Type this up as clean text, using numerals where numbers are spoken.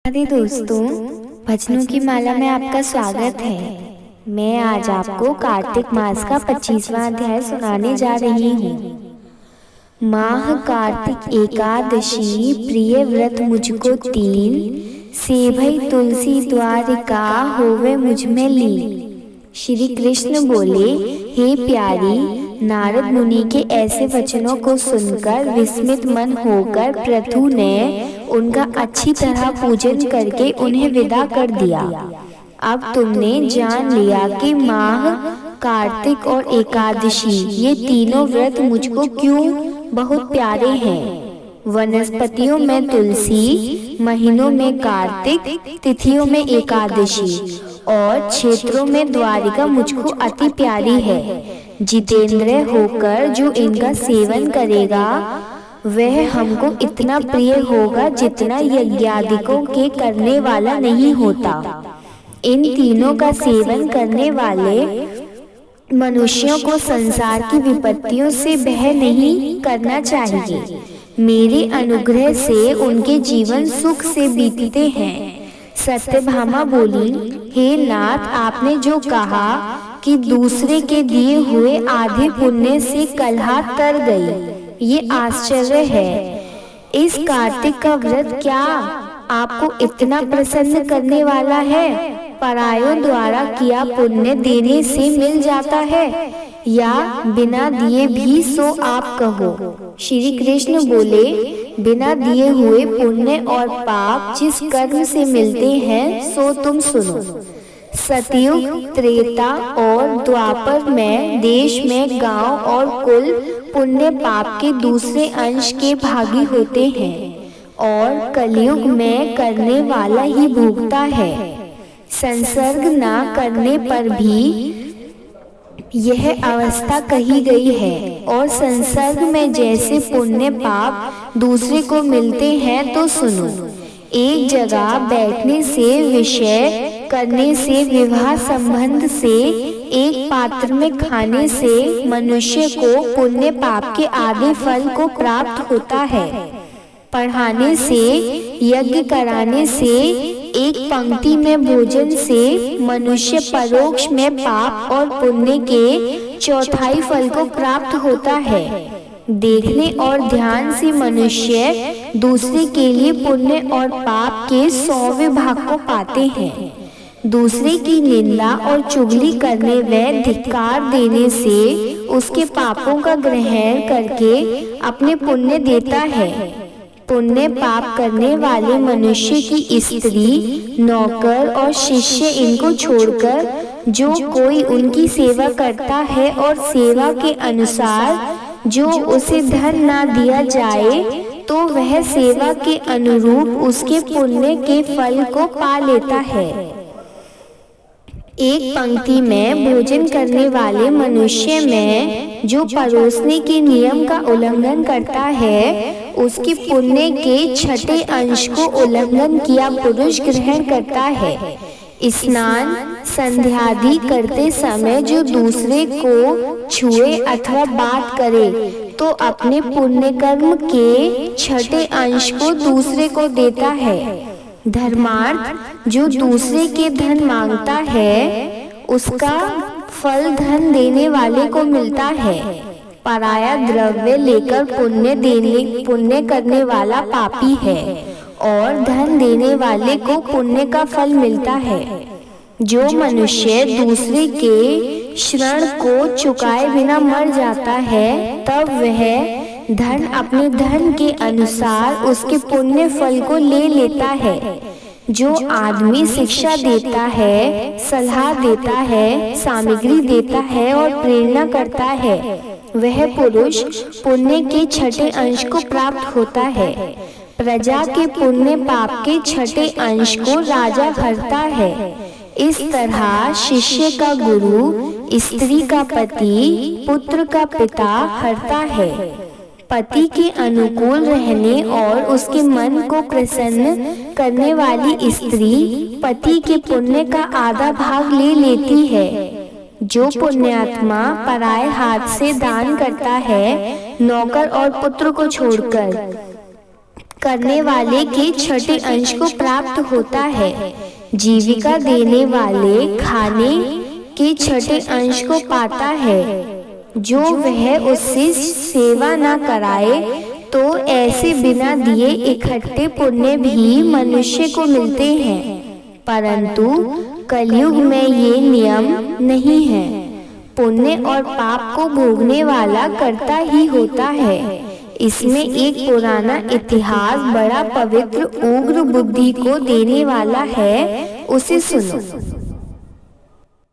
राधे दोस्तों, भजनों की माला में आपका स्वागत है। मैं आज आपको कार्तिक मास का 25वां अध्याय सुनाने जा रही हूँ। माह कार्तिक एकादशी प्रिय व्रत मुझको तीन, सेवई तुलसी द्वारिका होवे मुझ में लीन। श्री कृष्ण बोले, हे प्यारी, नारद मुनि के ऐसे वचनों को सुनकर विस्मित मन होकर पृथु ने उनका अच्छी तरह पूजन करके उन्हें विदा कर दिया। अब तुमने जान लिया कि माह कार्तिक और एकादशी ये तीनों व्रत मुझको क्यों बहुत प्यारे हैं। वनस्पतियों में तुलसी, महीनों में कार्तिक, तिथियों में एकादशी और क्षेत्रों में द्वारिका मुझको अति प्यारी है। जितेंद्र होकर जो इनका सेवन करेगा वह हमको इतना प्रिय होगा जितना यज्ञादिकों के करने वाला नहीं होता। इन तीनों का सेवन करने वाले मनुष्यों को संसार की विपत्तियों से भय नहीं करना चाहिए। मेरे अनुग्रह से उनके जीवन सुख से बीतते हैं। सत्यभामा बोली, हे नाथ, आपने जो कहा कि दूसरे के दिए हुए आधे पुण्य से कलह तर गई, ये आश्चर्य है। इस कार्तिक का व्रत क्या आपको इतना प्रसन्न करने वाला है? परायों द्वारा किया पुण्य देने से मिल जाता है या बिना दिए भी, सो आप कहो। श्री कृष्ण बोले, बिना दिए हुए पुण्य और पाप जिस कर्म से मिलते हैं सो तुम सुनो। सतयुग, त्रेता और द्वापर में देश में गांव और कुल पुण्य पाप के दूसरे अंश के भागी होते हैं और कलयुग में करने वाला ही भोगता है। संसर्ग ना करने पर भी यह अवस्था कही गई है। और संसर्ग में जैसे पुण्य पाप दूसरे को मिलते हैं तो सुनो। एक जगह बैठने से, विषय करने से, विवाह संबंध से, एक पात्र में खाने से मनुष्य को पुण्य पाप के आधे फल को प्राप्त होता है। पढ़ाने से, यज्ञ कराने से, एक पंक्ति में भोजन से मनुष्य परोक्ष में पाप और पुण्य के चौथाई फल को प्राप्त होता है। देखने और ध्यान से मनुष्य दूसरे के लिए पुण्य और पाप के 100वें भाग को पाते हैं। दूसरे की निंदा और चुगली करने व धिक्कार देने से उसके पापों का ग्रहण करके अपने पुण्य देता है। पुण्य पाप करने वाले मनुष्य की स्त्री, नौकर और शिष्य इनको छोड़कर जो कोई उनकी सेवा करता है और सेवा के अनुसार जो उसे धन ना दिया जाए तो वह सेवा के अनुरूप उसके पुण्य के फल को पा लेता है। एक पंक्ति में भोजन करने वाले मनुष्य में जो परोसने के नियम का उल्लंघन करता है उसके पुण्य के छठे अंश को उल्लंघन किया पुरुष ग्रहण करता है। स्नान संध्यादि करते समय जो दूसरे को छुए अथवा बात करे तो अपने पुण्य कर्म के छठे अंश को दूसरे को देता है। धर्मार्थ जो दूसरे के धन मांगता है उसका फल धन देने वाले को मिलता है। पराया द्रव्य लेकर पुण्य करने वाला पापी है और धन देने वाले को पुण्य का फल मिलता है। जो मनुष्य दूसरे के ऋण को चुकाए बिना मर जाता है तब वह धन अपने धन के अनुसार उसके पुण्य फल को ले लेता है। जो आदमी शिक्षा देता है, सलाह देता है, सामग्री देता है और प्रेरणा करता है वह पुरुष पुण्य के छठे अंश को प्राप्त होता है। प्रजा के पुण्य पाप के छठे अंश को राजा भरता है। इस तरह शिष्य का गुरु, स्त्री का पति, पुत्र का पिता हरता है। पति के अनुकूल रहने और उसके मन को प्रसन्न करने वाली स्त्री पति के पुण्य का आधा भाग ले लेती है। जो पुण्यात्मा पराये हाथ से दान करता है, नौकर और पुत्र को छोड़कर, करने वाले के छठे अंश को प्राप्त होता है। जीविका देने वाले खाने के छठे अंश को पाता है। जो वह उससे सेवा न कराए तो ऐसे बिना दिए इकट्ठे पुण्य भी मनुष्य को मिलते हैं, परंतु कलयुग में ये नियम नहीं है। पुण्य और पाप को भोगने वाला करता ही होता है। इसमें एक पुराना इतिहास बड़ा पवित्र उग्र बुद्धि को देने वाला है, उसे सुनो।